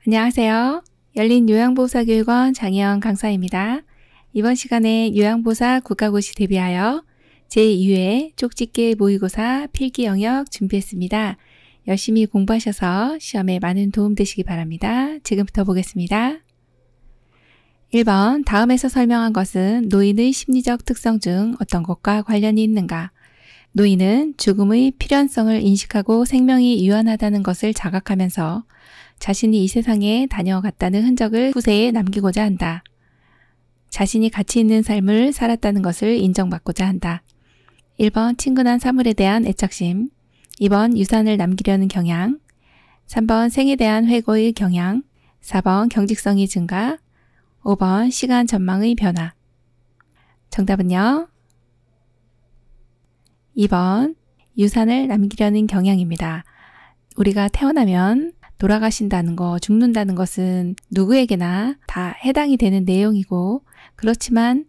안녕하세요. 열린요양보호사교육원 장혜영 강사입니다. 이번 시간에 요양보호사 국가고시 대비하여 제2회 쪽집게 모의고사 필기 영역 준비했습니다. 열심히 공부하셔서 시험에 많은 도움 되시기 바랍니다. 지금부터 보겠습니다. 1번, 다음에서 설명한 것은 노인의 심리적 특성 중 어떤 것과 관련이 있는가? 노인은 죽음의 필연성을 인식하고 생명이 유한하다는 것을 자각하면서 자신이 이 세상에 다녀갔다는 흔적을 후세에 남기고자 한다. 자신이 가치 있는 삶을 살았다는 것을 인정받고자 한다. 1번, 친근한 사물에 대한 애착심. 2번, 유산을 남기려는 경향. 3번, 생에 대한 회고의 경향. 4번, 경직성의 증가. 5번, 시간 전망의 변화. 정답은요? 2번, 유산을 남기려는 경향입니다. 우리가 태어나면 돌아가신다는 거, 죽는다는 것은 누구에게나 다 해당이 되는 내용이고, 그렇지만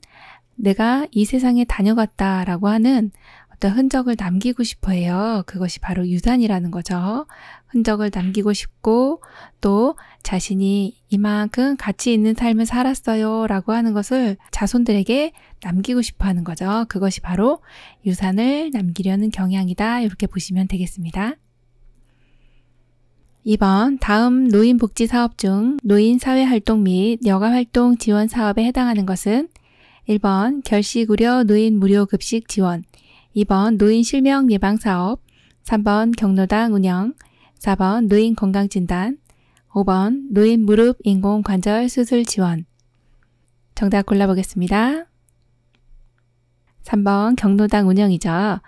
내가 이 세상에 다녀갔다라고 하는 어떤 흔적을 남기고 싶어 해요. 그것이 바로 유산이라는 거죠. 흔적을 남기고 싶고 또 자신이 이만큼 가치 있는 삶을 살았어요 라고 하는 것을 자손들에게 남기고 싶어 하는 거죠. 그것이 바로 유산을 남기려는 경향이다. 이렇게 보시면 되겠습니다. 2번, 다음 노인복지사업 중 노인사회활동 및 여가활동 지원 사업에 해당하는 것은 1번, 결식우려 노인 무료급식 지원. 2번, 노인 실명 예방 사업. 3번, 경로당 운영. 4번, 노인 건강진단. 5번, 노인 무릎 인공관절 수술 지원. 정답 골라보겠습니다. 3번, 경로당 운영이죠.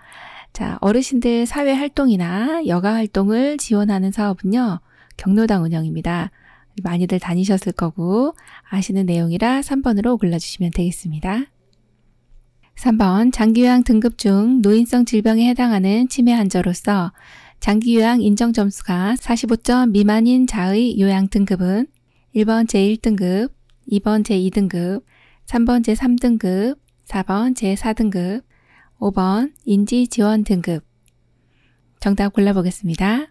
자, 어르신들 사회활동이나 여가활동을 지원하는 사업은요, 경로당 운영입니다. 많이들 다니셨을 거고 아시는 내용이라 3번으로 골라주시면 되겠습니다. 3번, 장기요양 등급 중 노인성 질병에 해당하는 치매 환자로서 장기요양 인정점수가 45점 미만인 자의 요양 등급은 1번 제1등급, 2번 제2등급, 3번 제3등급, 4번 제4등급, 5번 인지지원 등급. 정답 골라보겠습니다.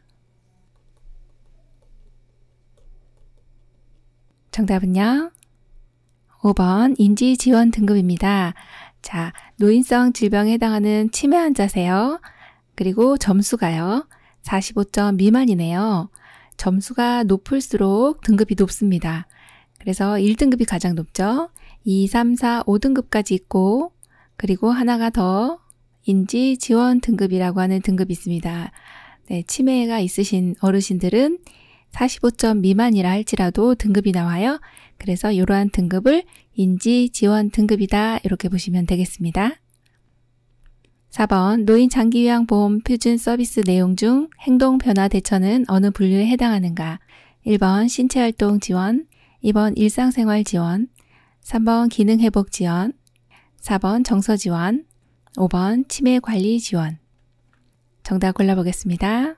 정답은요? 5번 인지지원 등급입니다. 자, 노인성 질병에 해당하는 치매 환자세요. 그리고 점수가요. 45점 미만이네요. 점수가 높을수록 등급이 높습니다. 그래서 1등급이 가장 높죠. 2, 3, 4, 5등급까지 있고 그리고 하나가 더 인지지원 등급이라고 하는 등급이 있습니다. 네, 치매가 있으신 어르신들은 45점 미만이라 할지라도 등급이 나와요. 그래서 이러한 등급을 인지지원 등급이다 이렇게 보시면 되겠습니다. 4번, 노인 장기요양보험 표준 서비스 내용 중 행동변화 대처는 어느 분류에 해당하는가? 1번 신체활동 지원, 2번 일상생활 지원, 3번 기능회복 지원, 4번 정서 지원, 5번 치매 관리 지원. 정답 골라보겠습니다.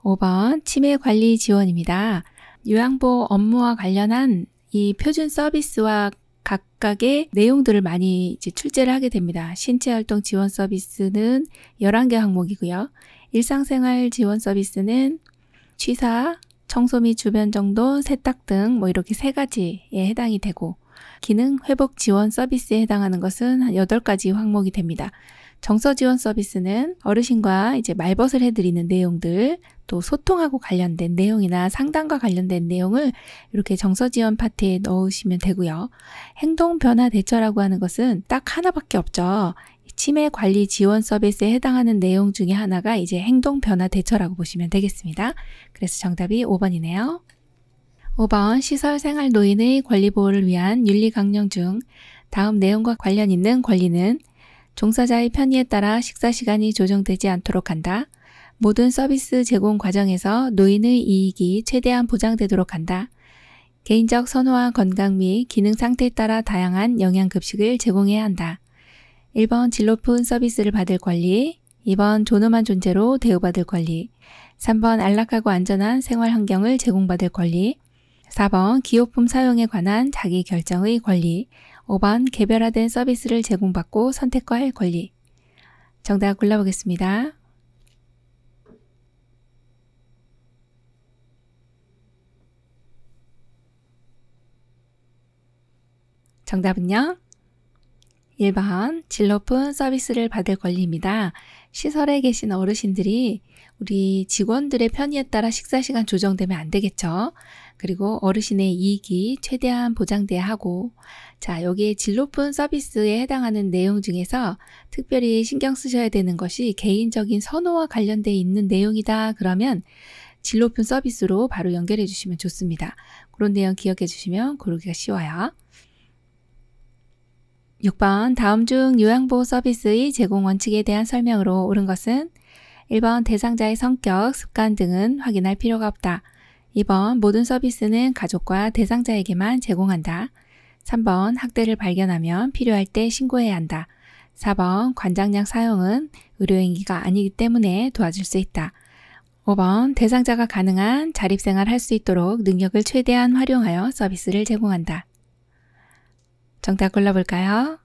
5번 치매 관리 지원입니다. 요양보호 업무와 관련한 이 표준 서비스와 각각의 내용들을 많이 이제 출제를 하게 됩니다. 신체활동 지원 서비스는 11개 항목이고요. 일상생활 지원 서비스는 취사, 청소 및 주변 정돈, 세탁 등 뭐 이렇게 3가지에 해당이 되고 기능 회복 지원 서비스에 해당하는 것은 한 8가지 항목이 됩니다. 정서 지원 서비스는 어르신과 이제 말벗을 해드리는 내용들, 또 소통하고 관련된 내용이나 상담과 관련된 내용을 이렇게 정서 지원 파트에 넣으시면 되고요. 행동 변화 대처라고 하는 것은 딱 하나밖에 없죠. 치매 관리 지원 서비스에 해당하는 내용 중에 하나가 이제 행동 변화 대처라고 보시면 되겠습니다. 그래서 정답이 5번이네요. 5번, 시설 생활 노인의 권리 보호를 위한 윤리 강령 중 다음 내용과 관련 있는 권리는 종사자의 편의에 따라 식사 시간이 조정되지 않도록 한다. 모든 서비스 제공 과정에서 노인의 이익이 최대한 보장되도록 한다. 개인적 선호와 건강 및 기능 상태에 따라 다양한 영양급식을 제공해야 한다. 1번 질 높은 서비스를 받을 권리, 2번 존엄한 존재로 대우받을 권리, 3번 안락하고 안전한 생활 환경을 제공받을 권리, 4번 기호품 사용에 관한 자기 결정의 권리, 5번 개별화된 서비스를 제공받고 선택할 권리. 정답 골라보겠습니다. 정답은요? 1번 질 높은 서비스를 받을 권리입니다. 시설에 계신 어르신들이 우리 직원들의 편의에 따라 식사 시간 조정되면 안 되겠죠. 그리고 어르신의 이익이 최대한 보장돼야 하고, 자, 여기에 질 높은 서비스에 해당하는 내용 중에서 특별히 신경 쓰셔야 되는 것이 개인적인 선호와 관련돼 있는 내용이다. 그러면 질 높은 서비스로 바로 연결해 주시면 좋습니다. 그런 내용 기억해 주시면 고르기가 쉬워요. 6번 다음 중 요양보호 서비스의 제공 원칙에 대한 설명으로 옳은 것은 1번 대상자의 성격, 습관 등은 확인할 필요가 없다. 2번 모든 서비스는 가족과 대상자에게만 제공한다. 3번 학대를 발견하면 필요할 때 신고해야 한다. 4번 관장약 사용은 의료행위가 아니기 때문에 도와줄 수 있다. 5번 대상자가 가능한 자립생활 할 수 있도록 능력을 최대한 활용하여 서비스를 제공한다. 정답 골라볼까요?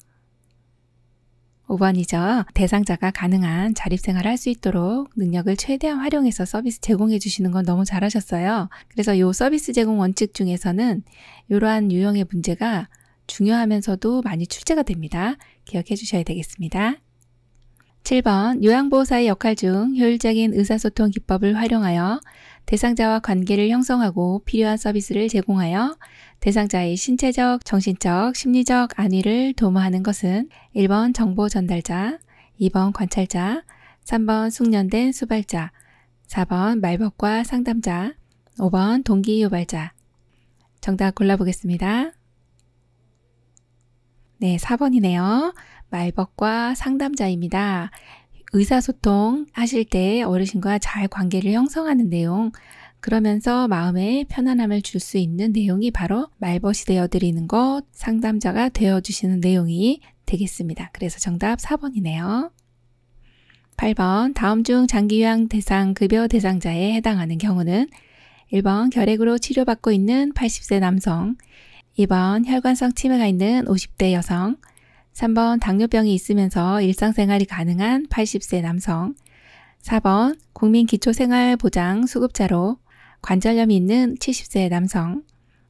5번이죠. 대상자가 가능한 자립생활을 할 수 있도록 능력을 최대한 활용해서 서비스 제공해 주시는 건 너무 잘하셨어요. 그래서 이 서비스 제공 원칙 중에서는 이러한 유형의 문제가 중요하면서도 많이 출제가 됩니다. 기억해 주셔야 되겠습니다. 7번 요양보호사의 역할 중 효율적인 의사소통 기법을 활용하여 대상자와 관계를 형성하고 필요한 서비스를 제공하여 대상자의 신체적, 정신적, 심리적 안위를 도모하는 것은 1번 정보 전달자, 2번 관찰자, 3번 숙련된 수발자, 4번 말벗과 상담자, 5번 동기 유발자. 정답 골라보겠습니다. 네, 4번이네요. 말벗과 상담자입니다. 의사소통 하실 때 어르신과 잘 관계를 형성하는 내용, 그러면서 마음에 편안함을 줄 수 있는 내용이 바로 말벗이 되어드리는 것, 상담자가 되어주시는 내용이 되겠습니다. 그래서 정답 4번이네요. 8번 다음 중 장기요양 대상 급여 대상자에 해당하는 경우는 1번 결핵으로 치료받고 있는 80세 남성, 2번 혈관성 치매가 있는 50대 여성, 3번 당뇨병이 있으면서 일상생활이 가능한 80세 남성, 4번 국민기초생활보장 수급자로 관절염이 있는 70세 남성,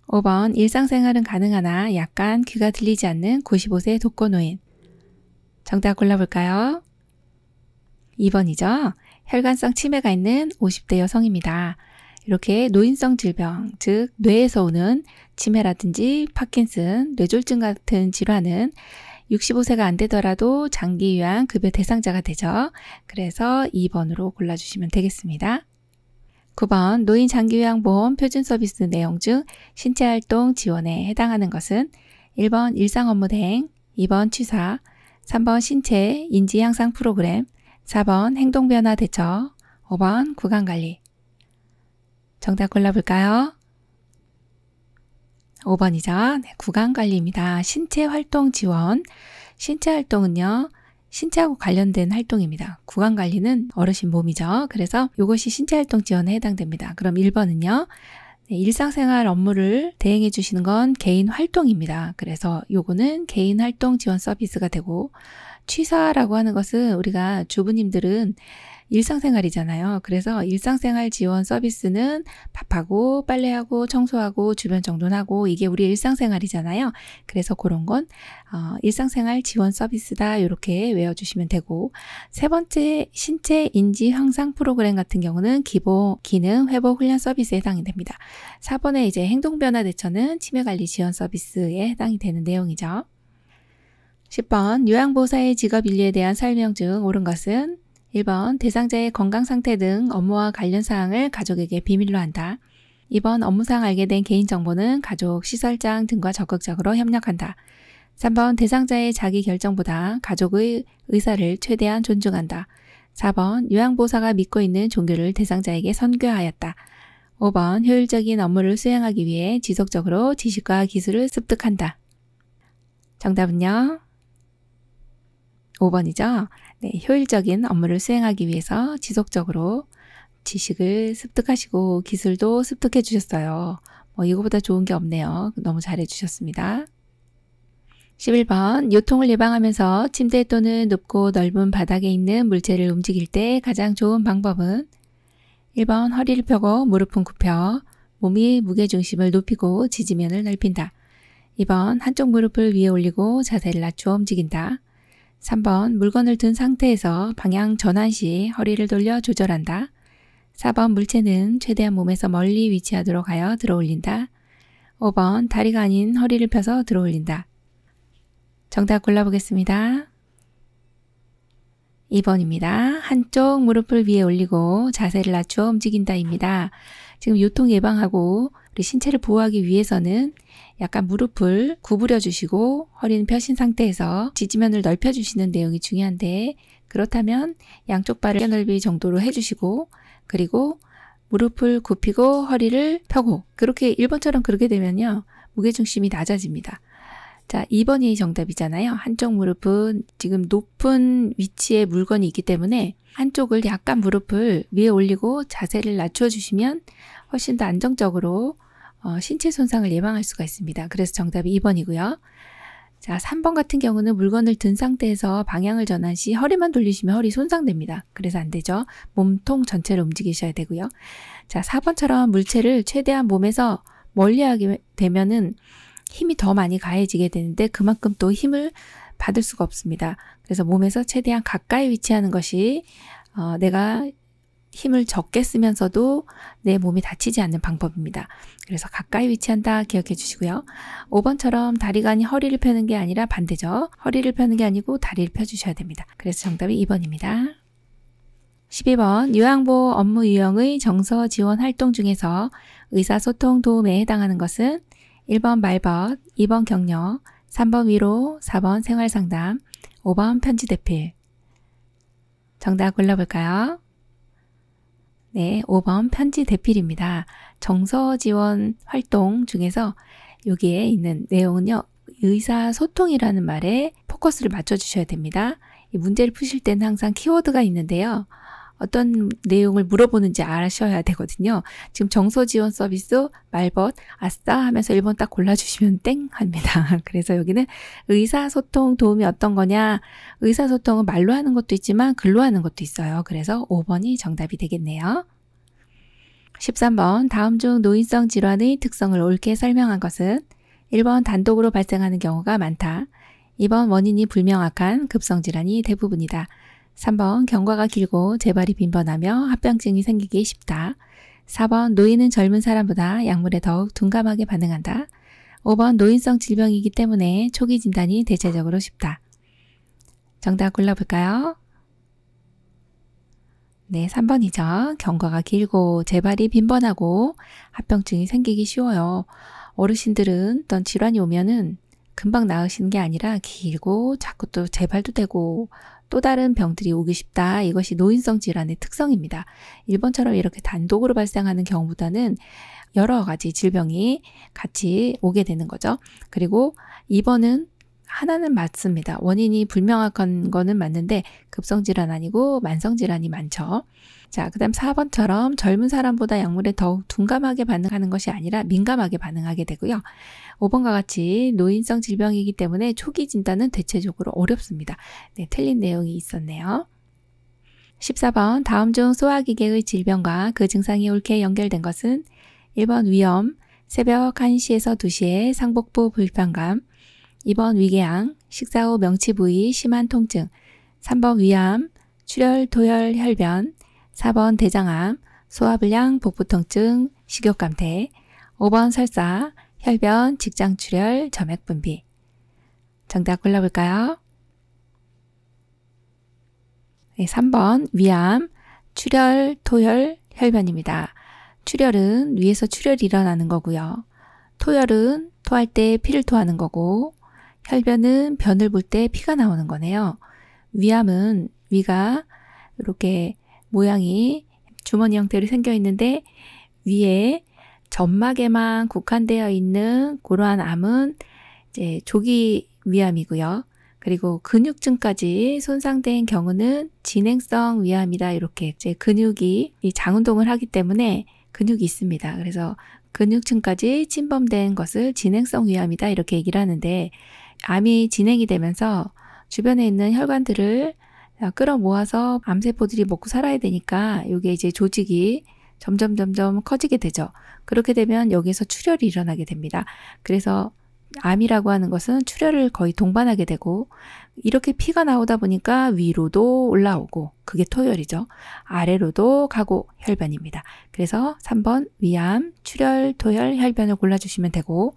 5번 일상생활은 가능하나 약간 귀가 들리지 않는 95세 독거노인. 정답 골라볼까요? 2번이죠. 혈관성 치매가 있는 50대 여성입니다. 이렇게 노인성 질병, 즉 뇌에서 오는 치매라든지 파킨슨, 뇌졸중 같은 질환은 65세가 안 되더라도 장기요양 급여 대상자가 되죠. 그래서 2번으로 골라주시면 되겠습니다. 9번 노인 장기요양보험 표준 서비스 내용 중 신체활동 지원에 해당하는 것은 1번 일상 업무 대행, 2번 취사, 3번 신체 인지 향상 프로그램, 4번 행동변화 대처, 5번 구강관리. 정답 골라볼까요? 5번이죠. 네, 구강관리입니다. 신체활동 지원. 신체활동은요, 신체하고 관련된 활동입니다. 구강관리는 어르신 몸이죠. 그래서 이것이 신체활동 지원에 해당됩니다. 그럼 1번은요. 네, 일상생활 업무를 대행해 주시는 건 개인 활동입니다. 그래서 요거는 개인 활동 지원 서비스가 되고, 취사라고 하는 것은 우리가 주부님들은 일상생활이잖아요. 그래서 일상생활 지원 서비스는 밥하고 빨래하고 청소하고 주변 정돈하고 이게 우리 일상생활이잖아요. 그래서 그런 건 일상생활 지원 서비스다 이렇게 외워주시면 되고, 세 번째 신체 인지 향상 프로그램 같은 경우는 기본 기능 회복 훈련 서비스에 해당이 됩니다. 4번에 이제 행동변화 대처는 치매관리 지원 서비스에 해당이 되는 내용이죠. 10번 요양보호사의 직업윤리에 대한 설명 중 옳은 것은 1번 대상자의 건강상태 등 업무와 관련 사항을 가족에게 비밀로 한다. 2번 업무상 알게 된 개인정보는 가족, 시설장 등과 적극적으로 협력한다. 3번 대상자의 자기 결정보다 가족의 의사를 최대한 존중한다. 4번 요양보호사가 믿고 있는 종교를 대상자에게 선교하였다. 5번 효율적인 업무를 수행하기 위해 지속적으로 지식과 기술을 습득한다. 정답은요? 5번이죠. 네, 효율적인 업무를 수행하기 위해서 지속적으로 지식을 습득하시고 기술도 습득해 주셨어요. 이거보다 좋은 게 없네요. 너무 잘해 주셨습니다. 11번 요통을 예방하면서 침대 또는 높고 넓은 바닥에 있는 물체를 움직일 때 가장 좋은 방법은 1번 허리를 펴고 무릎은 굽혀 몸이 무게중심을 높이고 지지면을 넓힌다. 2번 한쪽 무릎을 위에 올리고 자세를 낮추어 움직인다. 3번 물건을 든 상태에서 방향 전환 시 허리를 돌려 조절한다. 4번 물체는 최대한 몸에서 멀리 위치하도록 하여 들어 올린다. 5번 다리가 아닌 허리를 펴서 들어 올린다. 정답 골라보겠습니다. 2번입니다. 한쪽 무릎을 위에 올리고 자세를 낮추어 움직인다입니다. 지금 요통 예방하고 우리 신체를 보호하기 위해서는 약간 무릎을 구부려 주시고 허리는 펴신 상태에서 지지면을 넓혀 주시는 내용이 중요한데, 그렇다면 양쪽 발을 어깨 넓이 정도로 해주시고, 그리고 무릎을 굽히고 허리를 펴고, 그렇게 1번처럼 그렇게 되면요 무게중심이 낮아집니다. 자, 2번이 정답이잖아요. 한쪽 무릎은 지금 높은 위치에 물건이 있기 때문에 한쪽을 약간 무릎을 위에 올리고 자세를 낮춰 주시면 훨씬 더 안정적으로 신체 손상을 예방할 수가 있습니다. 그래서 정답이 2번이고요. 자, 3번 같은 경우는 물건을 든 상태에서 방향을 전환 시 허리만 돌리시면 허리 손상됩니다. 그래서 안 되죠. 몸통 전체를 움직이셔야 되고요. 자, 4번처럼 물체를 최대한 몸에서 멀리하게 되면은 힘이 더 많이 가해지게 되는데 그만큼 또 힘을 받을 수가 없습니다. 그래서 몸에서 최대한 가까이 위치하는 것이 내가 힘을 적게 쓰면서도 내 몸이 다치지 않는 방법입니다. 그래서 가까이 위치한다 기억해 주시고요. 5번처럼 다리가 아닌 허리를 펴는 게 아니라 반대죠. 허리를 펴는 게 아니고 다리를 펴주셔야 됩니다. 그래서 정답이 2번입니다. 12번 요양보호 업무 유형의 정서 지원 활동 중에서 의사소통 도움에 해당하는 것은 1번 말벗, 2번 격려, 3번 위로, 4번 생활상담, 5번 편지대필. 정답 골라볼까요? 네, 5번 편지대필입니다. 정서지원 활동 중에서 여기에 있는 내용은요, 의사소통이라는 말에 포커스를 맞춰주셔야 됩니다. 이 문제를 푸실 때는 항상 키워드가 있는데요. 어떤 내용을 물어보는지 아셔야 되거든요. 지금 정서지원 서비스 말벗 아싸 하면서 1번 딱 골라주시면 땡 합니다. 그래서 여기는 의사소통 도움이 어떤 거냐, 의사소통은 말로 하는 것도 있지만 글로 하는 것도 있어요. 그래서 5번이 정답이 되겠네요. 13번 다음 중 노인성 질환의 특성을 옳게 설명한 것은 1번 단독으로 발생하는 경우가 많다. 2번 원인이 불명확한 급성질환이 대부분이다. 3번 경과가 길고 재발이 빈번하며 합병증이 생기기 쉽다. 4번 노인은 젊은 사람보다 약물에 더욱 둔감하게 반응한다. 5번 노인성 질병이기 때문에 초기 진단이 대체적으로 쉽다. 정답 골라볼까요? 네, 3번이죠. 경과가 길고 재발이 빈번하고 합병증이 생기기 쉬워요. 어르신들은 어떤 질환이 오면은 금방 나으시는 게 아니라 길고 자꾸 또 재발도 되고 또 다른 병들이 오기 쉽다. 이것이 노인성 질환의 특성입니다. 1번처럼 이렇게 단독으로 발생하는 경우보다는 여러 가지 질병이 같이 오게 되는 거죠. 그리고 2번은 하나는 맞습니다. 원인이 불명확한 거는 맞는데 급성질환 아니고 만성질환이 많죠. 자, 그 다음 4번처럼 젊은 사람보다 약물에 더욱 둔감하게 반응하는 것이 아니라 민감하게 반응하게 되고요. 5번과 같이 노인성 질병이기 때문에 초기 진단은 대체적으로 어렵습니다. 네, 틀린 내용이 있었네요. 14번 다음 중 소화기계의 질병과 그 증상이 옳게 연결된 것은 1번 위염, 새벽 1시에서 2시에 상복부 불편감, 2번 위궤양, 식사 후 명치 부위 심한 통증, 3번 위암, 출혈, 토혈, 혈변, 4번 대장암, 소화불량, 복부통증, 식욕감퇴, 5번 설사, 혈변, 직장출혈, 점액분비. 정답 골라볼까요? 네, 3번 위암, 출혈, 토혈, 혈변입니다. 출혈은 위에서 출혈이 일어나는 거고요. 토혈은 토할 때 피를 토하는 거고, 혈변은 변을 볼 때 피가 나오는 거네요. 위암은 위가 이렇게 모양이 주머니 형태로 생겨 있는데 위에 점막에만 국한되어 있는 그러한 암은 이제 조기 위암이고요. 그리고 근육층까지 손상된 경우는 진행성 위암이다. 이렇게 이제 근육이 장운동을 하기 때문에 근육이 있습니다. 그래서 근육층까지 침범된 것을 진행성 위암이다. 이렇게 얘기를 하는데 암이 진행이 되면서 주변에 있는 혈관들을 끌어모아서 암세포들이 먹고 살아야 되니까 이게 이제 조직이 점점 커지게 되죠. 그렇게 되면 여기서 출혈이 일어나게 됩니다. 그래서 암이라고 하는 것은 출혈을 거의 동반하게 되고 이렇게 피가 나오다 보니까 위로도 올라오고 그게 토혈이죠. 아래로도 가고 혈변입니다. 그래서 3번 위암, 출혈, 토혈, 혈변을 골라주시면 되고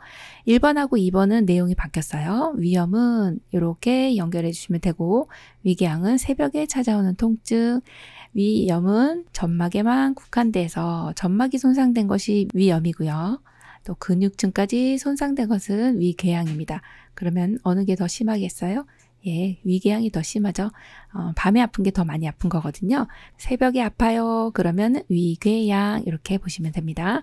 1번하고 2번은 내용이 바뀌었어요. 위염은 이렇게 연결해 주시면 되고 위궤양은 새벽에 찾아오는 통증, 위염은 점막에만 국한돼서 점막이 손상된 것이 위염이고요. 또 근육층까지 손상된 것은 위궤양입니다. 그러면 어느 게 더 심하겠어요? 예, 위궤양이 더 심하죠. 밤에 아픈 게 더 많이 아픈 거거든요. 새벽에 아파요. 그러면 위궤양 이렇게 보시면 됩니다.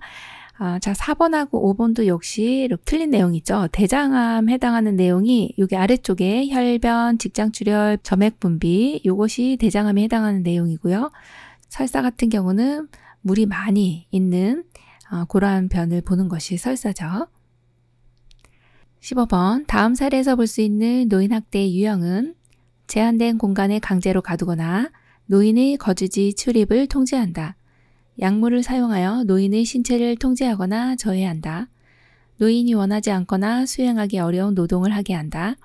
자, 4번하고 5번도 역시 틀린 내용이죠. 대장암 해당하는 내용이 여기 아래쪽에 혈변, 직장출혈, 점액분비 이것이 대장암에 해당하는 내용이고요. 설사 같은 경우는 물이 많이 있는 그러한 변을 보는 것이 설사죠. 15번 다음 사례에서 볼 수 있는 노인학대의 유형은 제한된 공간에 강제로 가두거나 노인의 거주지 출입을 통제한다. 약물을 사용하여 노인의 신체를 통제하거나 저해한다. 노인이 원하지 않거나 수행하기 어려운 노동을 하게 한다.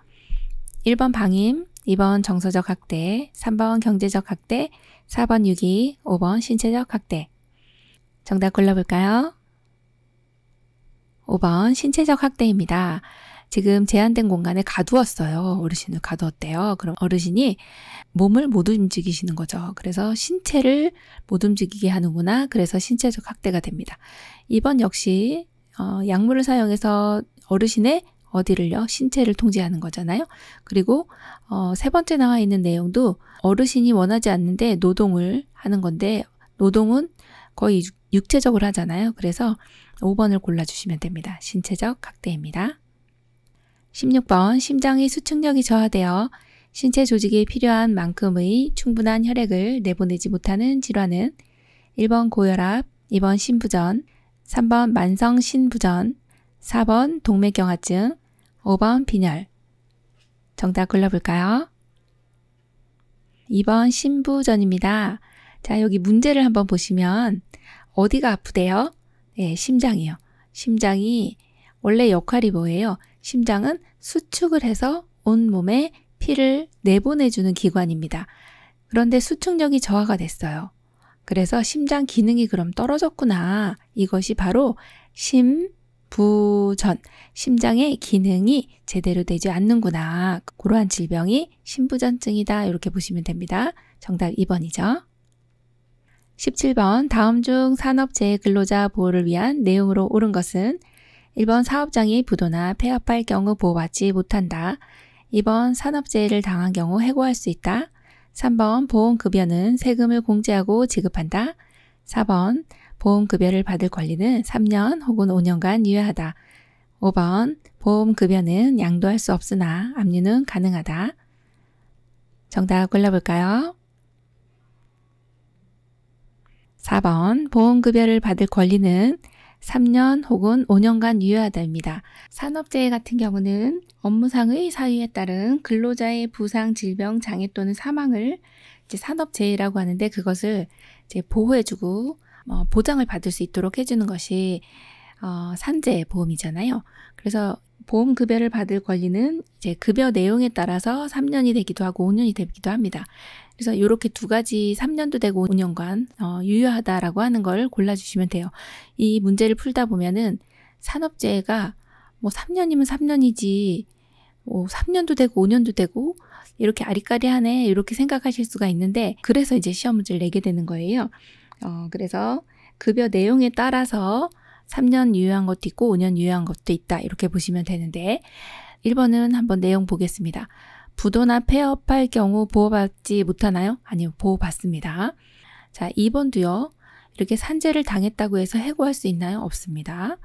1번 방임, 2번 정서적 학대, 3번 경제적 학대, 4번 유기, 5번 신체적 학대. 정답 골라볼까요? 5번 신체적 학대입니다. 지금 제한된 공간에 가두었어요. 어르신을 가두었대요. 그럼 어르신이 몸을 못 움직이시는 거죠. 그래서 신체를 못 움직이게 하는구나. 그래서 신체적 학대가 됩니다. 2번 역시 약물을 사용해서 어르신의 어디를요? 신체를 통제하는 거잖아요. 그리고 세 번째 나와 있는 내용도 어르신이 원하지 않는데 노동을 하는 건데 노동은 거의 육체적으로 하잖아요. 그래서 5번을 골라주시면 됩니다. 신체적 학대입니다. 16번 심장의 수축력이 저하되어 신체 조직에 필요한 만큼의 충분한 혈액을 내보내지 못하는 질환은 1번 고혈압, 2번 심부전, 3번 만성 신부전, 4번 동맥경화증, 5번 빈혈. 정답 골라볼까요? 2번 신부전입니다. 자, 여기 문제를 한번 보시면 어디가 아프대요? 네, 심장이요. 심장이 원래 역할이 뭐예요? 심장은 수축을 해서 온 몸에 피를 내보내주는 기관입니다. 그런데 수축력이 저하가 됐어요. 그래서 심장 기능이 그럼 떨어졌구나. 이것이 바로 심부전, 심장의 기능이 제대로 되지 않는구나. 그러한 질병이 심부전증이다. 이렇게 보시면 됩니다. 정답 2번이죠. 17번 다음 중 산업재해 근로자 보호를 위한 내용으로 옳은 것은 1번 사업장이 부도나 폐업할 경우 보호받지 못한다. 2번 산업재해를 당한 경우 해고할 수 있다. 3번 보험급여는 세금을 공제하고 지급한다. 4번 보험급여를 받을 권리는 3년 혹은 5년간 유예하다. 5번 보험급여는 양도할 수 없으나 압류는 가능하다. 정답 골라볼까요? 4번 보험급여를 받을 권리는 3년 혹은 5년간 유예하다입니다. 산업재해 같은 경우는 업무상의 사유에 따른 근로자의 부상, 질병, 장애 또는 사망을 이제 산업재해라고 하는데 그것을 이제 보호해주고 보장을 받을 수 있도록 해주는 것이 산재보험이잖아요. 그래서 보험급여를 받을 권리는 이제 급여 내용에 따라서 3년이 되기도 하고 5년이 되기도 합니다. 그래서 이렇게 두 가지 3년도 되고 5년간 유효하다라고 하는 걸 골라주시면 돼요. 이 문제를 풀다 보면은 산업재해가 뭐 3년이면 3년이지 3년도 되고 5년도 되고 이렇게 아리까리하네 이렇게 생각하실 수가 있는데 그래서 이제 시험 문제를 내게 되는 거예요. 그래서 급여 내용에 따라서 3년 유효한 것도 있고 5년 유효한 것도 있다 이렇게 보시면 되는데 1번은 한번 내용 보겠습니다. 부도나 폐업할 경우 보호받지 못하나요? 아니요, 보호받습니다. 자, 2번도요. 이렇게 산재를 당했다고 해서 해고할 수 있나요? 없습니다.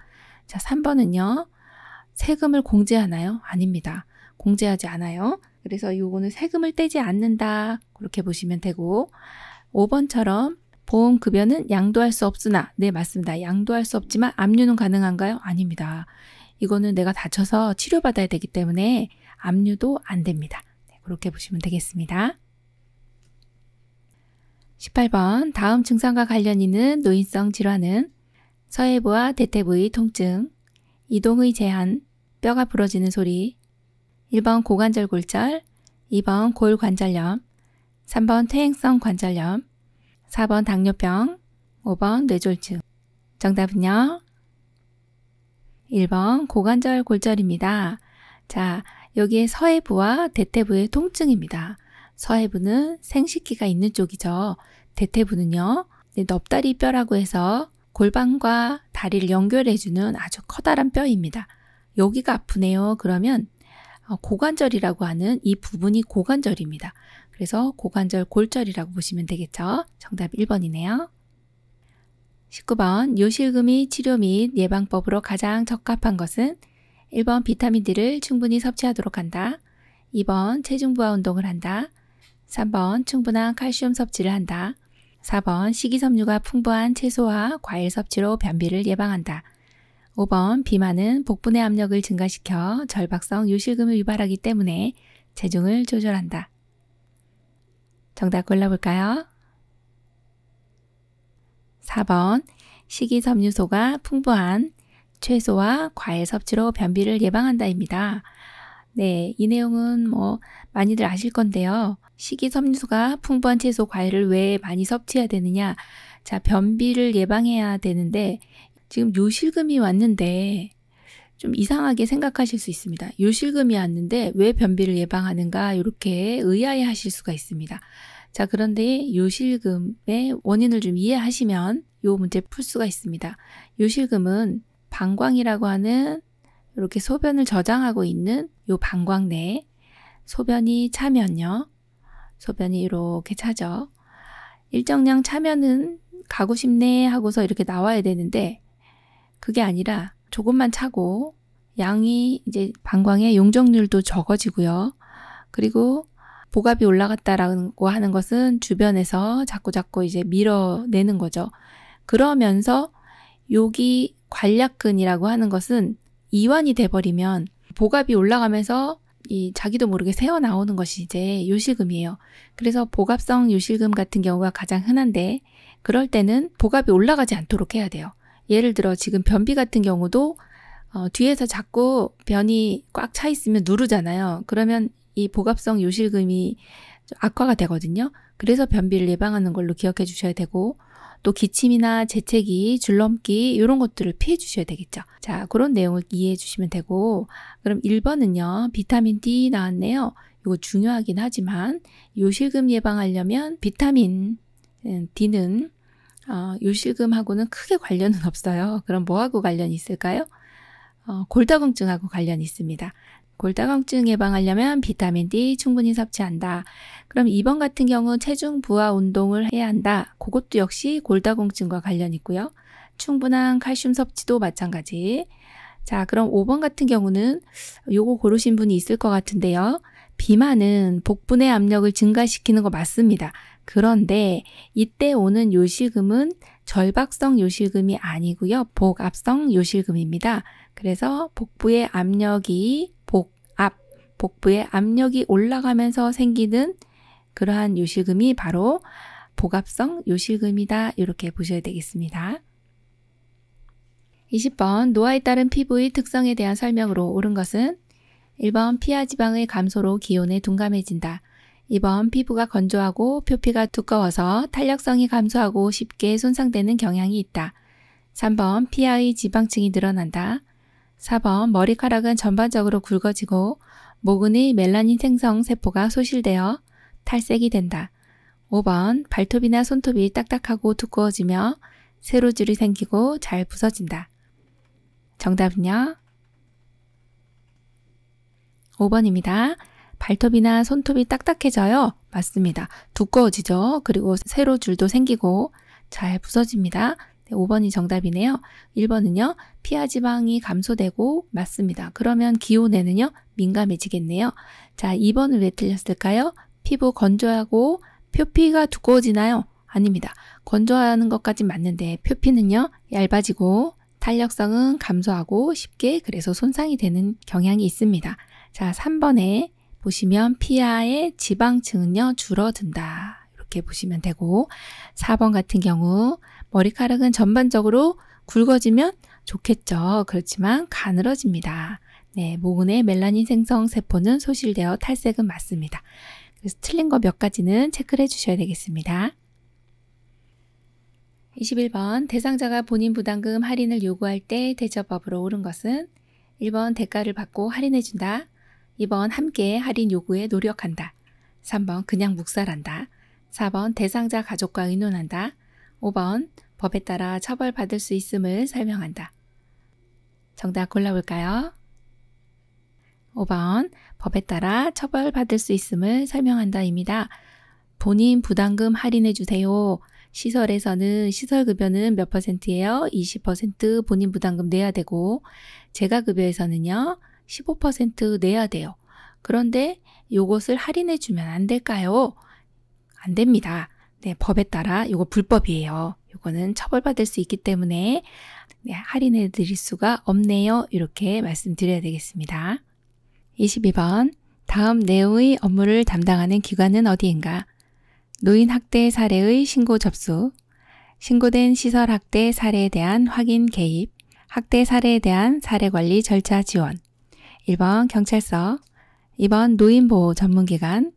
자, 3번은요. 세금을 공제하나요? 아닙니다. 공제하지 않아요. 그래서 요거는 세금을 떼지 않는다. 그렇게 보시면 되고 5번처럼 보험급여는 양도할 수 없으나 네, 맞습니다. 양도할 수 없지만 압류는 가능한가요? 아닙니다. 이거는 내가 다쳐서 치료받아야 되기 때문에 압류도 안 됩니다. 네, 그렇게 보시면 되겠습니다. 18번 다음 증상과 관련 있는 노인성 질환은 서해부와 대퇴부의 통증, 이동의 제한, 뼈가 부러지는 소리. 1번 고관절 골절, 2번 골관절염, 3번 퇴행성 관절염, 4번 당뇨병, 5번 뇌졸중. 정답은요? 1번 고관절 골절입니다. 자, 여기에 서해부와 대퇴부의 통증입니다. 서해부는 생식기가 있는 쪽이죠. 대퇴부는요, 넙다리 뼈라고 해서 골반과 다리를 연결해주는 아주 커다란 뼈입니다. 여기가 아프네요. 그러면 고관절이라고 하는 이 부분이 고관절입니다. 그래서 고관절 골절이라고 보시면 되겠죠. 정답 1번이네요. 19번 요실금이 치료 및 예방법으로 가장 적합한 것은 1번 비타민 D를 충분히 섭취하도록 한다. 2번 체중 부하 운동을 한다. 3번 충분한 칼슘 섭취를 한다. 4번 식이섬유가 풍부한 채소와 과일 섭취로 변비를 예방한다. 5번 비만은 복부내 압력을 증가시켜 절박성 요실금을 유발하기 때문에 체중을 조절한다. 정답 골라볼까요? 4번 식이섬유소가 풍부한 채소와 과일 섭취로 변비를 예방한다입니다. 네, 이 내용은 많이들 아실 건데요. 식이섬유소가 풍부한 채소, 과일을 왜 많이 섭취해야 되느냐? 자, 변비를 예방해야 되는데 지금 요실금이 왔는데 좀 이상하게 생각하실 수 있습니다. 요실금이 왔는데 왜 변비를 예방하는가? 이렇게 의아해 하실 수가 있습니다. 자, 그런데 요실금의 원인을 좀 이해하시면 이 문제 풀 수가 있습니다. 요실금은 방광이라고 하는 이렇게 소변을 저장하고 있는 요 방광 내에 소변이 차면요. 소변이 이렇게 차죠. 일정량 차면은 가고 싶네 하고서 이렇게 나와야 되는데 그게 아니라 조금만 차고 양이 이제 방광의 용적률도 적어지고요. 그리고 복압이 올라갔다라고 하는 것은 주변에서 자꾸 이제 밀어내는 거죠. 그러면서 여기 관략근이라고 하는 것은 이완이 돼버리면 복압이 올라가면서 이 자기도 모르게 새어나오는 것이 이제 요실금이에요. 그래서 복압성 요실금 같은 경우가 가장 흔한데 그럴 때는 복압이 올라가지 않도록 해야 돼요. 예를 들어 지금 변비 같은 경우도 뒤에서 자꾸 변이 꽉 차 있으면 누르잖아요. 그러면 이 복압성 요실금이 악화가 되거든요. 그래서 변비를 예방하는 걸로 기억해 주셔야 되고 또 기침이나 재채기, 줄넘기 이런 것들을 피해 주셔야 되겠죠. 자, 그런 내용을 이해해 주시면 되고 그럼 1번은요. 비타민 D 나왔네요. 이거 중요하긴 하지만 요실금 예방하려면 비타민 D는 요실금하고는 크게 관련은 없어요. 그럼 뭐하고 관련이 있을까요? 골다공증하고 관련이 있습니다. 골다공증 예방하려면 비타민 D 충분히 섭취한다. 그럼 2번 같은 경우 체중 부하 운동을 해야 한다. 그것도 역시 골다공증과 관련 있고요. 충분한 칼슘 섭취도 마찬가지. 자, 그럼 5번 같은 경우는 요거 고르신 분이 있을 것 같은데요. 비만은 복부내 압력을 증가시키는 거 맞습니다. 그런데 이때 오는 요실금은 절박성 요실금이 아니고요. 복압성 요실금입니다. 그래서 복부의 압력이 올라가면서 생기는 그러한 요실금이 바로 복압성 요실금이다. 이렇게 보셔야 되겠습니다. 20번 노화에 따른 피부의 특성에 대한 설명으로 옳은 것은 1번 피하 지방의 감소로 기온에 둔감해진다. 2번 피부가 건조하고 표피가 두꺼워서 탄력성이 감소하고 쉽게 손상되는 경향이 있다. 3번 피하의 지방층이 늘어난다. 4번 머리카락은 전반적으로 굵어지고 모근의 멜라닌 생성 세포가 소실되어 탈색이 된다. 5번 발톱이나 손톱이 딱딱하고 두꺼워지며 세로줄이 생기고 잘 부서진다. 정답은요? 5번입니다. 발톱이나 손톱이 딱딱해져요. 맞습니다. 두꺼워지죠. 그리고 세로줄도 생기고 잘 부서집니다. 5번이 정답이네요. 1번은요. 피하 지방이 감소되고 맞습니다. 그러면 기온에는요. 민감해지겠네요. 자, 2번은 왜 틀렸을까요? 피부 건조하고 표피가 두꺼워지나요? 아닙니다. 건조하는 것까진 맞는데 표피는요. 얇아지고 탄력성은 감소하고 쉽게 그래서 손상이 되는 경향이 있습니다. 자, 3번에 보시면 피하의 지방층은요. 줄어든다. 이렇게 보시면 되고 4번 같은 경우 머리카락은 전반적으로 굵어지면 좋겠죠. 그렇지만 가늘어집니다. 네, 모근의 멜라닌 생성 세포는 소실되어 탈색은 맞습니다. 그래서 틀린 거 몇 가지는 체크를 해주셔야 되겠습니다. 21번 대상자가 본인 부담금 할인을 요구할 때 대처법으로 옳은 것은 1번 대가를 받고 할인해준다. 2번 함께 할인 요구에 노력한다. 3번 그냥 묵살한다. 4번 대상자 가족과 의논한다. 5번 법에 따라 처벌받을 수 있음을 설명한다. 정답 골라볼까요? 5번 법에 따라 처벌받을 수 있음을 설명한다입니다. 본인 부담금 할인해주세요. 시설에서는 시설급여는 몇 %예요? 20% 본인 부담금 내야 되고 재가급여에서는요 15% 내야 돼요. 그런데 이것을 할인해주면 안 될까요? 안 됩니다. 네, 법에 따라 이거 불법이에요. 이거는 처벌받을 수 있기 때문에 네, 할인해 드릴 수가 없네요. 이렇게 말씀드려야 되겠습니다. 22번 다음 내용의 업무를 담당하는 기관은 어디인가? 노인 학대 사례의 신고 접수, 신고된 시설 학대 사례에 대한 확인 개입, 학대 사례에 대한 사례 관리 절차 지원. 1번 경찰서, 2번 노인보호 전문기관,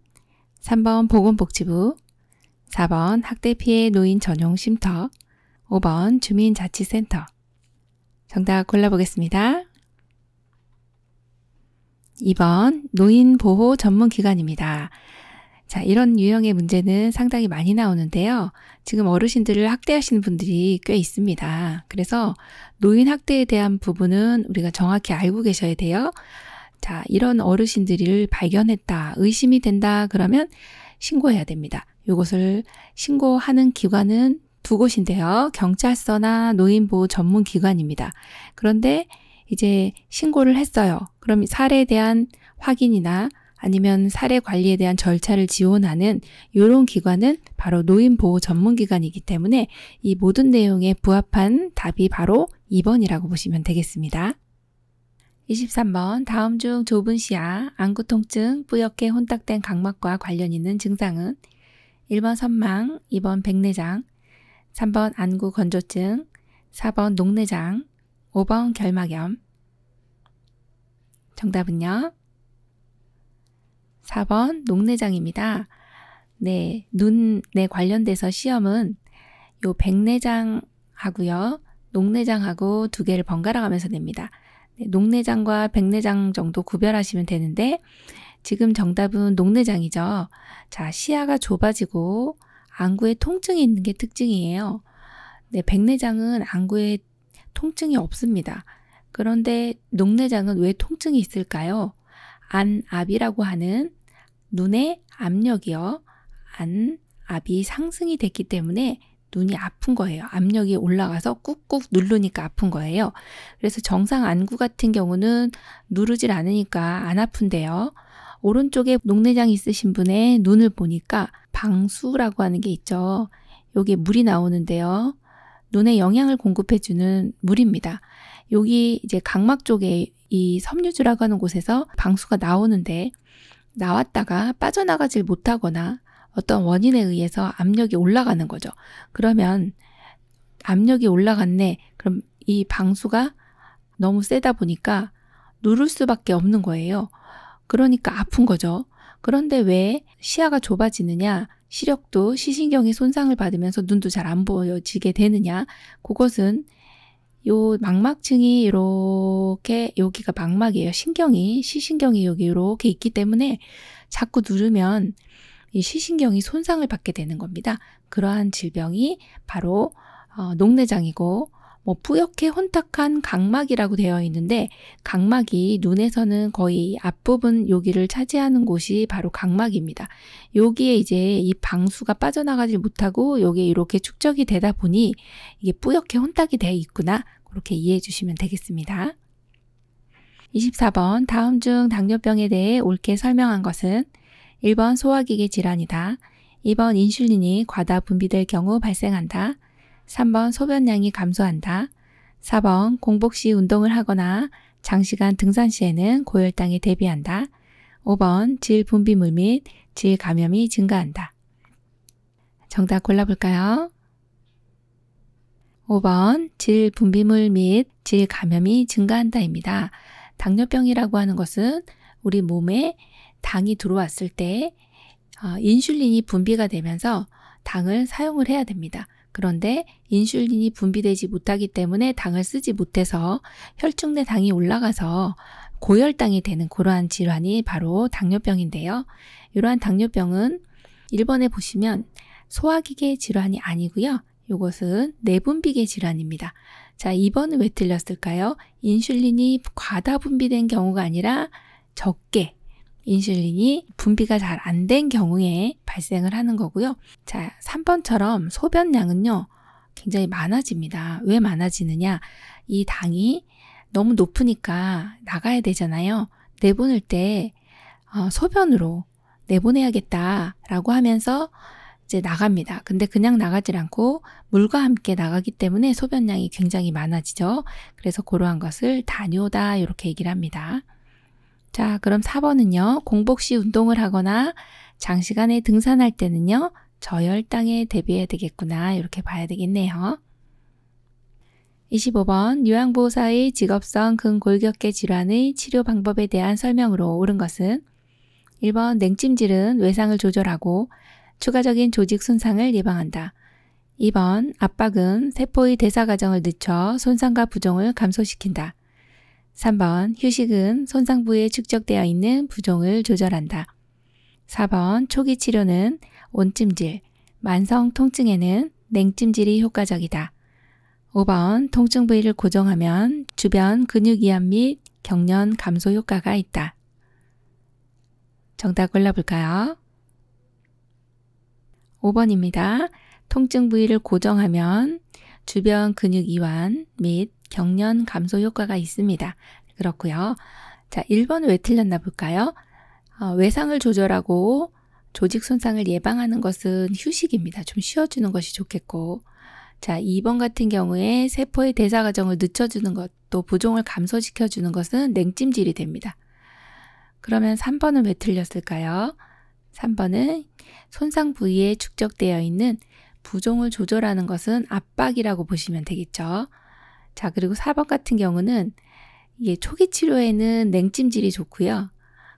3번 보건복지부, 4번 학대 피해 노인 전용 쉼터, 5번 주민자치센터. 정답 골라보겠습니다. 2번 노인보호 전문기관입니다. 자, 이런 유형의 문제는 상당히 많이 나오는데요. 지금 어르신들을 학대하시는 분들이 꽤 있습니다. 그래서 노인 학대에 대한 부분은 우리가 정확히 알고 계셔야 돼요. 자, 이런 어르신들을 발견했다, 의심이 된다 그러면 신고해야 됩니다. 이것을 신고하는 기관은 두 곳인데요. 경찰서나 노인보호 전문기관입니다. 그런데 이제 신고를 했어요. 그럼 사례에 대한 확인이나 아니면 사례 관리에 대한 절차를 지원하는 이런 기관은 바로 노인보호 전문기관이기 때문에 이 모든 내용에 부합한 답이 바로 2번이라고 보시면 되겠습니다. 23번 다음 중 좁은 시야, 안구 통증, 뿌옇게 혼탁된 각막과 관련 있는 증상은 1번 선망, 2번 백내장, 3번 안구 건조증, 4번 녹내장, 5번 결막염. 정답은요? 4번 녹내장입니다. 네, 눈에 관련돼서 시험은 요 백내장하고요, 녹내장하고 두 개를 번갈아 가면서 냅니다. 네, 녹내장과 백내장 정도 구별하시면 되는데 지금 정답은 녹내장이죠. 자, 시야가 좁아지고 안구에 통증이 있는 게 특징이에요. 네, 백내장은 안구에 통증이 없습니다. 그런데 녹내장은 왜 통증이 있을까요? 안압이라고 하는 눈의 압력이요. 안압이 상승이 됐기 때문에 눈이 아픈 거예요. 압력이 올라가서 꾹꾹 누르니까 아픈 거예요. 그래서 정상 안구 같은 경우는 누르질 않으니까 안 아픈데요. 오른쪽에 녹내장 있으신 분의 눈을 보니까 방수라고 하는 게 있죠. 여기에 물이 나오는데요. 눈에 영양을 공급해주는 물입니다. 여기 이제 각막 쪽에 이 섬유주라고 하는 곳에서 방수가 나오는데 나왔다가 빠져나가질 못하거나 어떤 원인에 의해서 압력이 올라가는 거죠. 그러면 압력이 올라갔네. 그럼 이 방수가 너무 세다 보니까 누를 수밖에 없는 거예요. 그러니까 아픈 거죠. 그런데 왜 시야가 좁아지느냐? 시력도 시신경이 손상을 받으면서 눈도 잘 안 보여지게 되느냐? 그것은 요 망막층이 이렇게 여기가 망막이에요. 시신경이 여기 이렇게 있기 때문에 자꾸 누르면 이 시신경이 손상을 받게 되는 겁니다. 그러한 질병이 바로 녹내장이고 뿌옇게 혼탁한 각막이라고 되어 있는데 각막이 눈에서는 거의 앞부분 여기를 차지하는 곳이 바로 각막입니다. 여기에 이제 이 방수가 빠져나가지 못하고 여기에 이렇게 축적이 되다 보니 이게 뿌옇게 혼탁이 되어 있구나. 그렇게 이해해 주시면 되겠습니다. 24번 다음 중 당뇨병에 대해 옳게 설명한 것은 1번 소화기계 질환이다. 2번 인슐린이 과다 분비될 경우 발생한다. 3번 소변량이 감소한다. 4번 공복 시 운동을 하거나 장시간 등산 시에는 고혈당에 대비한다. 5번 질 분비물 및 질 감염이 증가한다. 정답 골라볼까요? 5번 질 분비물 및 질 감염이 증가한다입니다. 당뇨병이라고 하는 것은 우리 몸에 당이 들어왔을 때 인슐린이 분비가 되면서 당을 사용을 해야 됩니다. 그런데 인슐린이 분비되지 못하기 때문에 당을 쓰지 못해서 혈중 내 당이 올라가서 고혈당이 되는 그러한 질환이 바로 당뇨병인데요. 이러한 당뇨병은 1번에 보시면 소화기계 질환이 아니고요. 이것은 내분비계 질환입니다. 자, 2번은 왜 틀렸을까요? 인슐린이 과다 분비된 경우가 아니라 적게 인슐린이 분비가 잘 안 된 경우에 발생을 하는 거고요. 자, 3번처럼 소변량은요, 굉장히 많아집니다. 왜 많아지느냐? 이 당이 너무 높으니까 나가야 되잖아요. 내보낼 때 소변으로 내보내야겠다라고 하면서 이제 나갑니다. 근데 그냥 나가질 않고 물과 함께 나가기 때문에 소변량이 굉장히 많아지죠. 그래서 그러한 것을 다뇨다 이렇게 얘기를 합니다. 자, 그럼 4번은요. 공복 시 운동을 하거나 장시간에 등산할 때는요. 저혈당에 대비해야 되겠구나 이렇게 봐야 되겠네요. 25번 요양보호사의 직업성 근골격계 질환의 치료 방법에 대한 설명으로 옳은 것은 1번 냉찜질은 외상을 조절하고 추가적인 조직 손상을 예방한다. 2번 압박은 세포의 대사 과정을 늦춰 손상과 부종을 감소시킨다. 3번 휴식은 손상 부위에 축적되어 있는 부종을 조절한다. 4번 초기 치료는 온찜질, 만성 통증에는 냉찜질이 효과적이다. 5번 통증 부위를 고정하면 주변 근육 이완 및 경련 감소 효과가 있다. 정답 골라볼까요? 5번입니다. 통증 부위를 고정하면 주변 근육 이완 및 경련 감소 효과가 있습니다. 그렇고요. 자, 1번은 왜 틀렸나 볼까요? 외상을 조절하고 조직 손상을 예방하는 것은 휴식입니다. 좀 쉬어주는 것이 좋겠고, 자, 2번 같은 경우에 세포의 대사 과정을 늦춰주는 것, 또 부종을 감소시켜주는 것은 냉찜질이 됩니다. 그러면 3번은 왜 틀렸을까요? 3번은 손상 부위에 축적되어 있는 부종을 조절하는 것은 압박이라고 보시면 되겠죠. 자, 그리고 4번 같은 경우는 이게 초기 치료에는 냉찜질이 좋고요.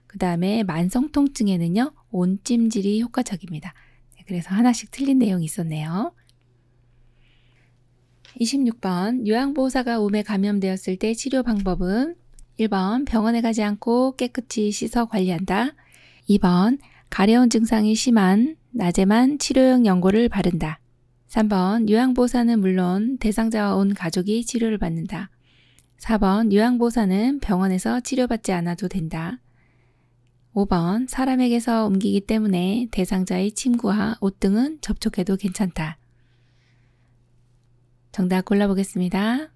그 다음에 만성 통증에는요, 온찜질이 효과적입니다. 그래서 하나씩 틀린 내용이 있었네요. 26번 요양보호사가 몸에 감염되었을 때 치료 방법은 1번 병원에 가지 않고 깨끗이 씻어 관리한다. 2번 가려운 증상이 심한 낮에만 치료용 연고를 바른다. 3번 요양보호사는 물론 대상자와 온 가족이 치료를 받는다. 4번 요양보호사는 병원에서 치료받지 않아도 된다. 5번 사람에게서 옮기기 때문에 대상자의 침구와 옷 등은 접촉해도 괜찮다. 정답 골라보겠습니다.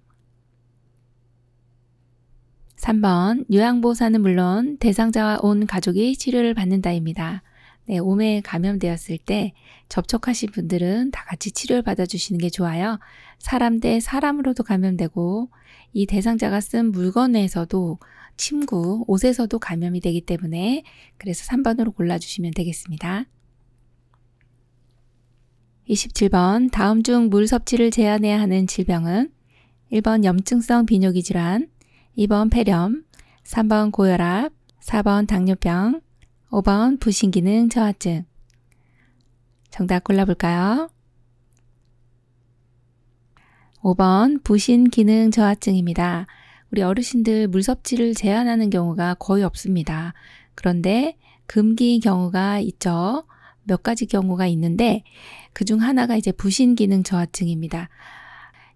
3번 요양보호사는 물론 대상자와 온 가족이 치료를 받는다입니다. 네, 몸에 감염되었을 때 접촉하신 분들은 다 같이 치료를 받아주시는 게 좋아요. 사람 대 사람으로도 감염되고 이 대상자가 쓴 물건에서도 침구, 옷에서도 감염이 되기 때문에 그래서 3번으로 골라주시면 되겠습니다. 27번 다음 중 물 섭취를 제한해야 하는 질병은 1번 염증성 비뇨기 질환, 2번 폐렴, 3번 고혈압, 4번 당뇨병, 5번 부신기능 저하증. 정답 골라볼까요? 5번 부신기능 저하증입니다. 우리 어르신들 물 섭취를 제한하는 경우가 거의 없습니다. 그런데 금기인 경우가 있죠. 몇 가지 경우가 있는데 그중 하나가 이제 부신기능 저하증입니다.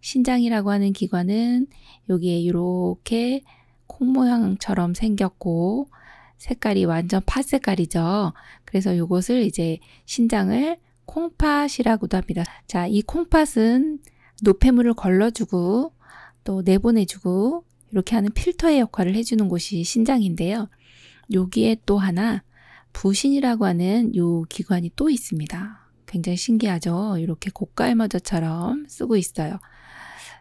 신장이라고 하는 기관은 여기에 이렇게 콩 모양처럼 생겼고 색깔이 완전 팥 색깔이죠. 그래서 이것을 이제 신장을 콩팥이라고도 합니다. 자, 이 콩팥은 노폐물을 걸러주고 또 내보내주고 이렇게 하는 필터의 역할을 해주는 곳이 신장인데요. 여기에 또 하나 부신이라고 하는 요 기관이 또 있습니다. 굉장히 신기하죠. 이렇게 고깔머저처럼 쓰고 있어요.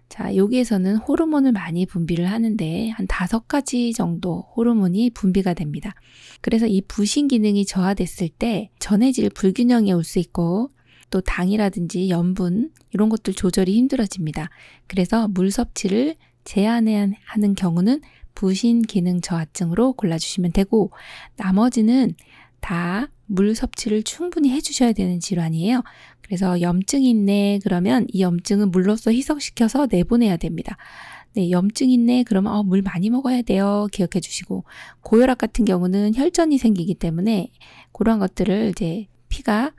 자, 여기에서는 호르몬을 많이 분비를 하는데 한 5가지 정도 호르몬이 분비가 됩니다. 그래서 이 부신 기능이 저하됐을 때 전해질 불균형이 올 수 있고 또 당이라든지 염분 이런 것들 조절이 힘들어집니다. 그래서 물 섭취를 제한하는 경우는 부신 기능 저하증으로 골라주시면 되고, 나머지는 다 물 섭취를 충분히 해주셔야 되는 질환이에요. 그래서 염증이 있네 그러면 이 염증은 물로써 희석시켜서 내보내야 됩니다. 네, 염증 있네 그러면 물 많이 먹어야 돼요. 기억해 주시고, 고혈압 같은 경우는 혈전이 생기기 때문에 그런 것들을 이제 피가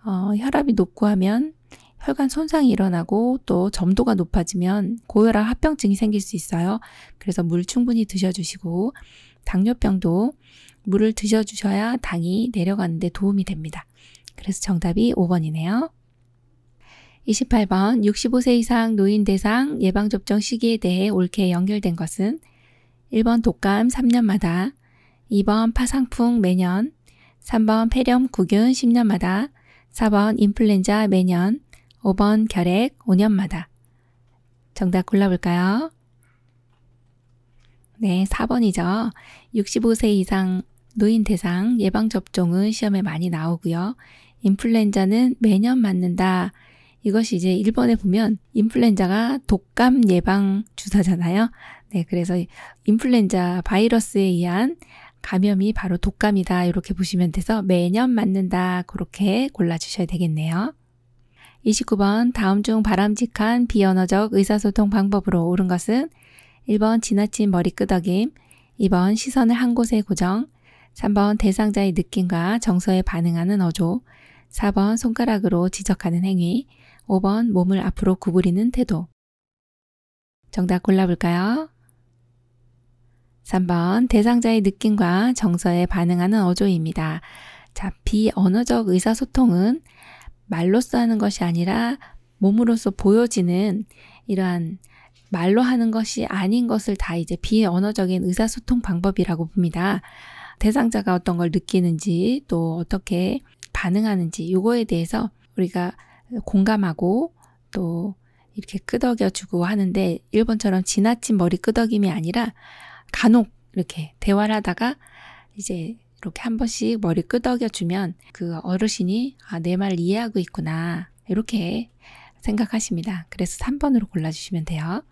혈압이 높고 하면 혈관 손상이 일어나고 또 점도가 높아지면 고혈압 합병증이 생길 수 있어요. 그래서 물 충분히 드셔주시고, 당뇨병도 물을 드셔주셔야 당이 내려가는 데 도움이 됩니다. 그래서 정답이 5번이네요. 28번 65세 이상 노인 대상 예방접종 시기에 대해 옳게 연결된 것은 1번 독감 3년마다, 2번 파상풍 매년, 3번 폐렴 구균 10년마다, 4번 인플루엔자 매년, 5번 결핵 5년마다. 정답 골라볼까요? 네, 4번이죠. 65세 이상 노인 대상 예방접종은 시험에 많이 나오고요. 인플루엔자는 매년 맞는다. 이것이 이제 1번에 보면 인플루엔자가 독감 예방 주사잖아요. 네, 그래서 인플루엔자 바이러스에 의한 감염이 바로 독감이다. 이렇게 보시면 돼서 매년 맞는다. 그렇게 골라주셔야 되겠네요. 29번 다음 중 바람직한 비언어적 의사소통 방법으로 옳은 것은 1번 지나친 머리 끄덕임, 2번 시선을 한 곳에 고정, 3번 대상자의 느낌과 정서에 반응하는 어조, 4번 손가락으로 지적하는 행위, 5번 몸을 앞으로 구부리는 태도. 정답 골라볼까요? 3번 대상자의 느낌과 정서에 반응하는 어조입니다. 자, 비언어적 의사소통은 말로써 하는 것이 아니라 몸으로써 보여지는 이러한 말로 하는 것이 아닌 것을 다 이제 비언어적인 의사소통 방법이라고 봅니다. 대상자가 어떤 걸 느끼는지 또 어떻게 반응하는지 이거에 대해서 우리가 공감하고 또 이렇게 끄덕여주고 하는데 1번처럼 지나친 머리 끄덕임이 아니라 간혹 이렇게 대화를 하다가 이제 이렇게 한 번씩 머리 끄덕여주면 그 어르신이 내 말 이해하고 있구나 이렇게 생각하십니다. 그래서 3번으로 골라주시면 돼요.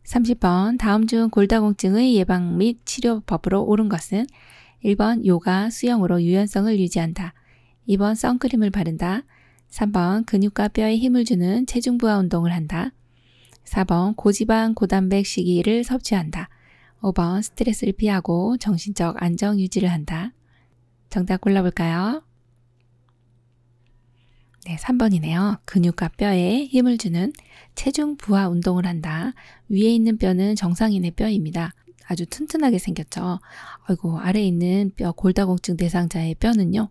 30번 다음 중 골다공증의 예방 및 치료법으로 옳은 것은 1번 요가, 수영으로 유연성을 유지한다. 2번 선크림을 바른다. 3번 근육과 뼈에 힘을 주는 체중 부하 운동을 한다. 4번 고지방, 고단백 식이를 섭취한다. 5번 스트레스를 피하고 정신적 안정 유지를 한다. 정답 골라볼까요? 네, 3번이네요. 근육과 뼈에 힘을 주는 체중 부하 운동을 한다. 위에 있는 뼈는 정상인의 뼈입니다. 아주 튼튼하게 생겼죠. 아이고, 아래에 있는 뼈, 골다공증 대상자의 뼈는요.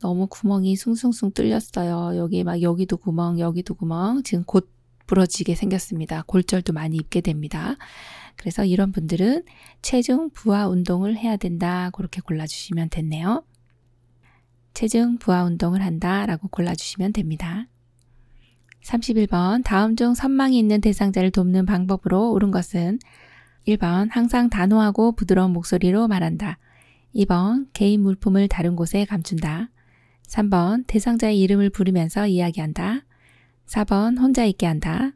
너무 구멍이 숭숭숭 뚫렸어요. 여기 막 여기도 구멍, 여기도 구멍. 지금 곧 부러지게 생겼습니다. 골절도 많이 입게 됩니다. 그래서 이런 분들은 체중 부하 운동을 해야 된다. 그렇게 골라주시면 됐네요. 체중 부하 운동을 한다 라고 골라주시면 됩니다. 31번 다음 중 선망이 있는 대상자를 돕는 방법으로 옳은 것은 1번 항상 단호하고 부드러운 목소리로 말한다. 2번 개인 물품을 다른 곳에 감춘다. 3번 대상자의 이름을 부르면서 이야기한다. 4번 혼자 있게 한다.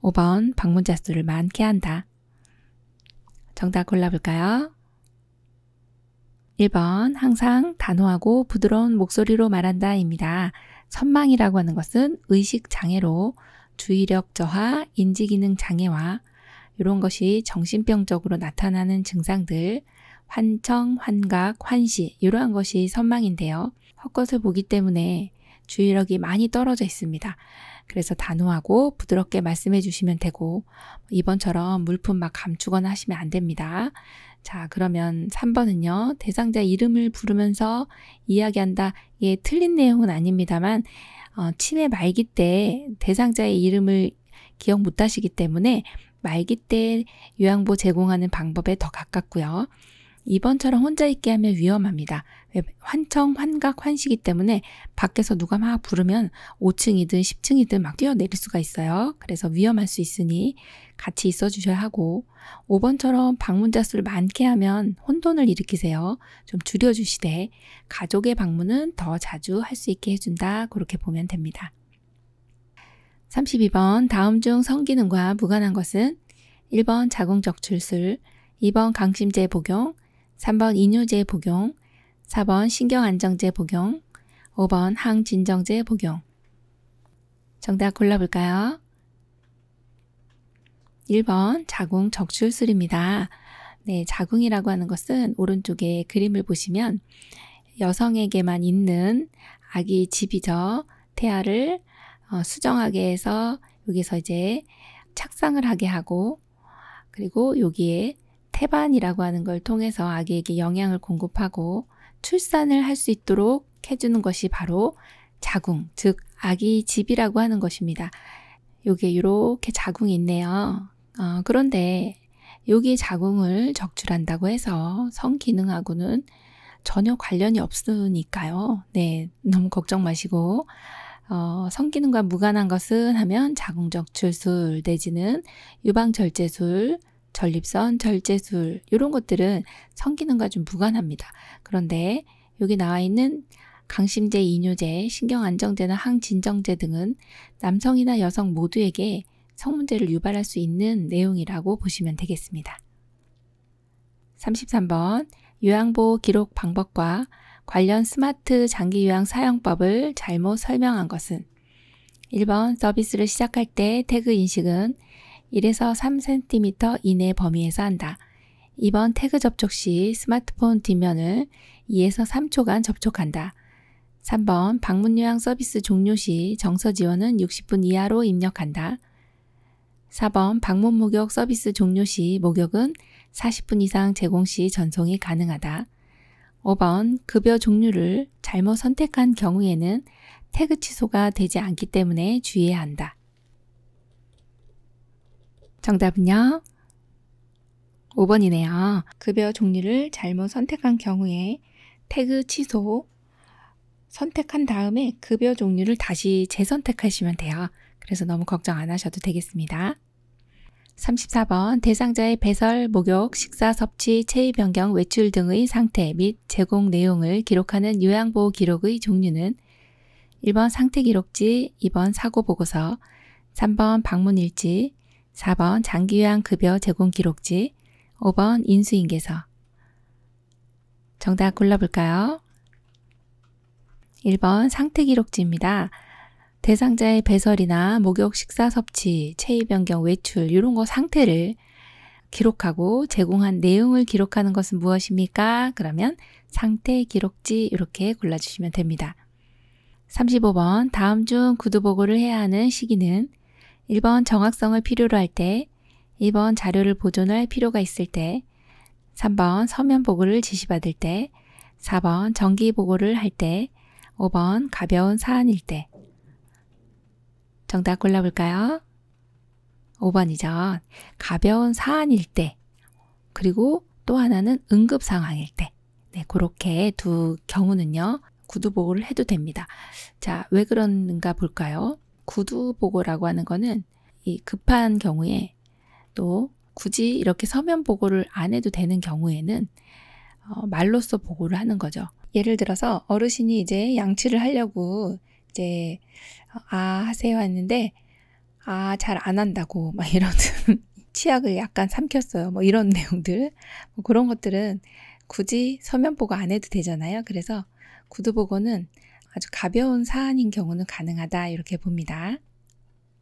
5번 방문자 수를 많게 한다. 정답 골라볼까요? 1번 항상 단호하고 부드러운 목소리로 말한다 입니다. 선망이라고 하는 것은 의식장애로 주의력 저하, 인지기능 장애와 이런 것이 정신병적으로 나타나는 증상들, 환청, 환각, 환시 이러한 것이 선망인데요. 헛것을 보기 때문에 주의력이 많이 떨어져 있습니다. 그래서 단호하고 부드럽게 말씀해 주시면 되고 이번처럼 물품 막 감추거나 하시면 안 됩니다. 자, 그러면 3번은요. 대상자 이름을 부르면서 이야기한다. 이게 틀린 내용은 아닙니다만 치매 말기 때 대상자의 이름을 기억 못 하시기 때문에 말기 때 요양보 제공하는 방법에 더 가깝고요. 2번처럼 혼자 있게 하면 위험합니다. 환청, 환각, 환시기 때문에 밖에서 누가 막 부르면 5층이든 10층이든 막 뛰어내릴 수가 있어요. 그래서 위험할 수 있으니 같이 있어 주셔야 하고 5번처럼 방문자 수를 많게 하면 혼돈을 일으키세요. 좀 줄여주시되 가족의 방문은 더 자주 할 수 있게 해준다. 그렇게 보면 됩니다. 32번 다음 중 성기능과 무관한 것은 1번 자궁적출술, 2번 강심제 복용, 3번 이뇨제 복용, 4번 신경안정제 복용, 5번 항진정제 복용. 정답 골라볼까요? 1번 자궁적출술입니다. 네, 자궁이라고 하는 것은 오른쪽에 그림을 보시면 여성에게만 있는 아기 집이죠. 태아를 수정하게 해서 여기서 이제 착상을 하게 하고, 그리고 여기에 태반이라고 하는 걸 통해서 아기에게 영양을 공급하고 출산을 할 수 있도록 해주는 것이 바로 자궁, 즉 아기 집이라고 하는 것입니다. 여기에 이렇게 자궁이 있네요. 그런데 여기 자궁을 적출한다고 해서 성기능하고는 전혀 관련이 없으니까요. 네, 너무 걱정 마시고 성기능과 무관한 것은 하면 자궁적출술 내지는 유방절제술, 전립선 절제술 이런 것들은 성기능과 좀 무관합니다. 그런데 여기 나와 있는 강심제, 이뇨제, 신경안정제나 항진정제 등은 남성이나 여성 모두에게 성문제를 유발할 수 있는 내용이라고 보시면 되겠습니다. 33번 요양보호 기록 방법과 관련 스마트 장기요양 사용법을 잘못 설명한 것은 1번 서비스를 시작할 때 태그 인식은 1에서 3cm 이내 범위에서 한다. 2번 태그 접촉 시 스마트폰 뒷면을 2에서 3초간 접촉한다. 3번 방문요양 서비스 종료 시 정서 지원은 60분 이하로 입력한다. 4번 방문 목욕 서비스 종료 시 목욕은 40분 이상 제공 시 전송이 가능하다. 5번 급여 종류를 잘못 선택한 경우에는 태그 취소가 되지 않기 때문에 주의해야 한다. 정답은요? 5번이네요. 급여 종류를 잘못 선택한 경우에 태그 취소 선택한 다음에 급여 종류를 다시 재선택하시면 돼요. 그래서 너무 걱정 안 하셔도 되겠습니다. 34번 대상자의 배설, 목욕, 식사, 섭취, 체위 변경, 외출 등의 상태 및 제공 내용을 기록하는 요양보호 기록의 종류는 1번 상태기록지, 2번 사고보고서, 3번 방문일지, 4번 장기요양급여 제공 기록지, 5번 인수인계서. 정답 골라볼까요? 1번 상태기록지입니다. 대상자의 배설이나 목욕, 식사, 섭취, 체위 변경, 외출 이런 거 상태를 기록하고 제공한 내용을 기록하는 것은 무엇입니까? 그러면 상태 기록지 이렇게 골라주시면 됩니다. 35번 다음 중 구두보고를 해야 하는 시기는 1번 정확성을 필요로 할 때, 2번 자료를 보존할 필요가 있을 때, 3번 서면 보고를 지시받을 때, 4번 정기 보고를 할 때, 5번 가벼운 사안일 때. 정답 골라볼까요? 5번이죠. 가벼운 사안일 때, 그리고 또 하나는 응급 상황일 때. 네, 그렇게 두 경우는요, 구두 보고를 해도 됩니다. 자, 왜 그런가 볼까요? 구두 보고라고 하는 거는 이 급한 경우에 또 굳이 이렇게 서면 보고를 안 해도 되는 경우에는 말로써 보고를 하는 거죠. 예를 들어서 어르신이 이제 양치를 하려고 이제 하세요 했는데 잘 안 한다고 막 이런 치약을 약간 삼켰어요. 뭐 이런 내용들, 뭐 그런 것들은 굳이 서면 보고 안 해도 되잖아요. 그래서 구두 보고는 아주 가벼운 사안인 경우는 가능하다 이렇게 봅니다.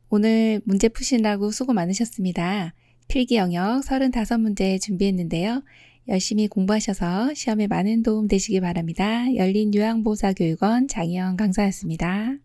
오늘 문제 푸시느라고 수고 많으셨습니다. 필기 영역 35문제 준비했는데요. 열심히 공부하셔서 시험에 많은 도움 되시기 바랍니다. 열린요양보호사교육원 장희영 강사였습니다.